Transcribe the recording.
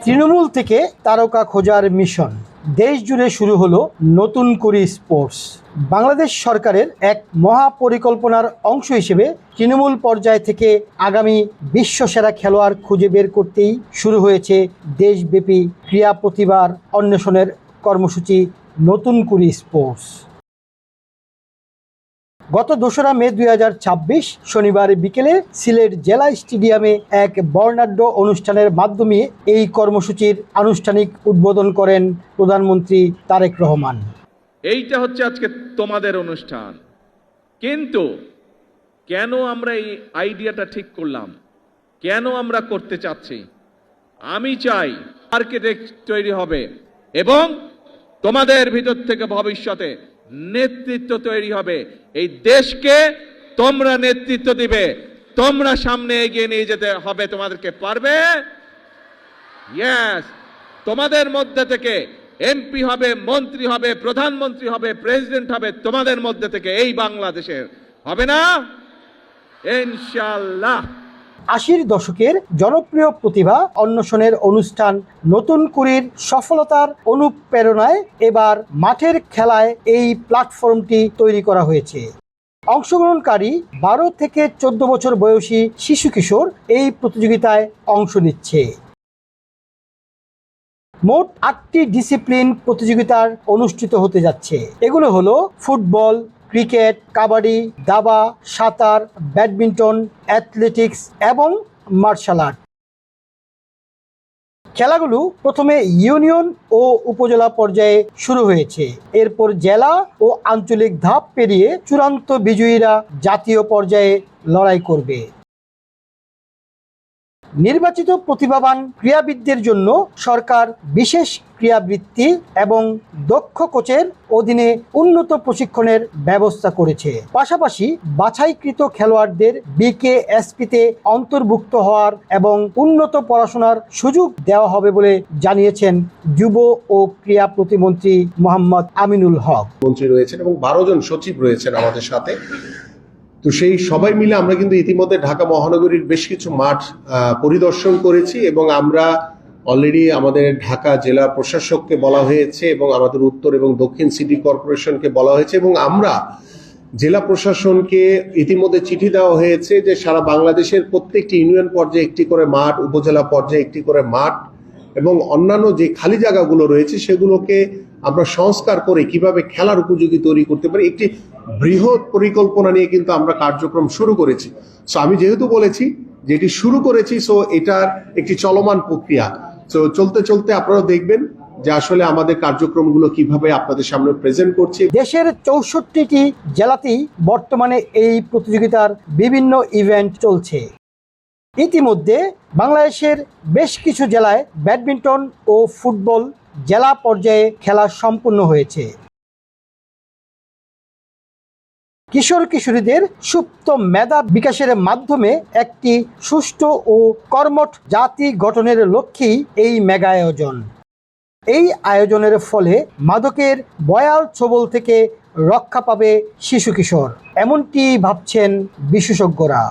তৃণমূল থেকে তারকা খোঁজার মিশন, দেশ জুড়ে শুরু হলো নতুন করে স্পোর্টস। বাংলাদেশ সরকারের এক মহাপরিকল্পনার অংশ হিসেবে তৃণমূল পর্যায় থেকে আগামী বিশ্বসেরা খেলোয়াড় খুঁজে বের করতেই শুরু হয়েছে দেশব্যাপী ক্রীড়া প্রতিভার অন্বেষণের কর্মসূচি নতুন করে স্পোর্টস। গত 2রা মে 2026 শনিবার বিকেলে সিলেট জেলা স্টেডিয়ামে এক বর্ণাঢ্য অনুষ্ঠানের মাধ্যমে এই কর্মসূচির আনুষ্ঠানিক উদ্বোধন করেন প্রধানমন্ত্রী তারেক রহমান। এইটা হচ্ছে আজকে তোমাদের অনুষ্ঠান, কিন্তু কেন আমরা এই আইডিয়াটা ঠিক করলাম, কেন আমরা করতে চাচ্ছি? আমি চাই আর্কিটেক্ট তৈরি হবে এবং তোমাদের ভিতর থেকে ভবিষ্যতে নেতৃত্ব তৈরি হবে। এই দেশকে তোমরা নেতৃত্ব দিবে, তোমরা সামনে এগিয়ে নিয়ে যেতে হবে, তোমাদেরকে পারবে। ইয়েস, তোমাদের মধ্যে থেকে এমপি হবে, মন্ত্রী হবে, প্রধানমন্ত্রী হবে, প্রেসিডেন্ট হবে, তোমাদের মধ্যে থেকে এই বাংলাদেশের হবে না ইনশাআল্লাহ। 80-র দশকের জনপ্রিয় প্রতিভা অন্বেষণের অনুষ্ঠান নতুন কুড়ির সফলতার অনুপ্রেরণায় এবার মাঠের খেলায় এই প্ল্যাটফর্মটি তৈরি করা হয়েছে। অংশগ্রহণকারী 12 থেকে 14 বছর বয়সী শিশু কিশোর এই প্রতিযোগিতায় অংশ নিচ্ছে। মোট 8টি ডিসিপ্লিন প্রতিযোগিতার অনুষ্ঠিত হতে যাচ্ছে। এগুলো হলো ফুটবল, ক্রিকেট, কাবাডি, দাবা, সাঁতার, ব্যাডমিন্টন, অ্যাথলেটিক্স এবং মার্শাল আর্ট। খেলাগুলো প্রথমে ইউনিয়ন ও উপজেলা পর্যায়ে শুরু হয়েছে। এরপর জেলা ও আঞ্চলিক ধাপ পেরিয়ে চূড়ান্ত বিজয়ীরা জাতীয় পর্যায়ে লড়াই করবে। নির্বাচিত প্রতিভাবান ক্রীড়াবিদদের জন্য সরকার বিশেষ ক্রীড়াবৃত্তি এবং দক্ষ কোচের অধীনে উন্নত প্রশিক্ষণের ব্যবস্থা করেছে। পাশাপাশি বাছাইকৃত খেলোয়াড়দের বিকেএসপিতে অন্তর্ভুক্ত হওয়ার এবং উন্নত পড়াশোনার সুযোগ দেওয়া হবে বলে জানিয়েছেন যুব ও ক্রীড়া প্রতিমন্ত্রী মোহাম্মদ আমিনুল হক। মন্ত্রী রয়েছেন এবং 12 জন সচিব রয়েছেন আমাদের সাথে। তো সেই সবাই মিলে আমরা কিন্তু ইতিমধ্যে ঢাকা মহানগরীর বেশ কিছু মাঠ পরিদর্শন করেছি এবং আমরা অলরেডি আমাদের ঢাকা জেলা প্রশাসককে বলা হয়েছে এবং আমাদের উত্তর এবং দক্ষিণ সিটি কর্পোরেশনকে বলা হয়েছে এবং আমরা জেলা প্রশাসনকে ইতিমধ্যে চিঠি দেওয়া হয়েছে যে সারা বাংলাদেশের প্রত্যেকটি ইউনিয়ন পর্যায়ে একটি করে মাঠ, উপজেলা পর্যায়ে একটি করে মাঠ এবং অন্যান্য যে খালি জায়গাগুলো রয়েছে সেগুলোকে আমরা সংস্কার করে কিভাবে খেলার উপযোগী তৈরি করতে পারি একটি বৃহৎ পরিকল্পনা নিয়ে কিন্তু আমরা কার্যক্রম শুরু করেছি। সো আমি যেহেতু বলেছি যে এটি শুরু করেছি, সো এটার একটি চলমান প্রক্রিয়া। সো চলতে চলতে আপনারা দেখবেন যে আসলে আমাদের কার্যক্রমগুলো কিভাবে আপনাদের সামনে প্রেজেন্ট করছি। দেশের 64টি জেলাতেই বর্তমানে এই প্রতিযোগিতার বিভিন্ন ইভেন্ট চলছে। ইতিমধ্যে বাংলাদেশের বেশ কিছু জেলায় ব্যাডমিন্টন ও ফুটবল জেলা পর্যায়ে খেলা সম্পন্ন হয়েছে। কিশোর কিশোরীদের সুপ্ত মেধা বিকাশের মাধ্যমে একটি সুষ্ঠু ও কর্মঠ জাতি গঠনের লক্ষ্যেই এই মেগা আয়োজন। এই আয়োজনের ফলে মাদকের ভয়াল ছোবল থেকে রক্ষা পাবে শিশু কিশোর, এমনটি ভাবছেন বিশেষজ্ঞরা।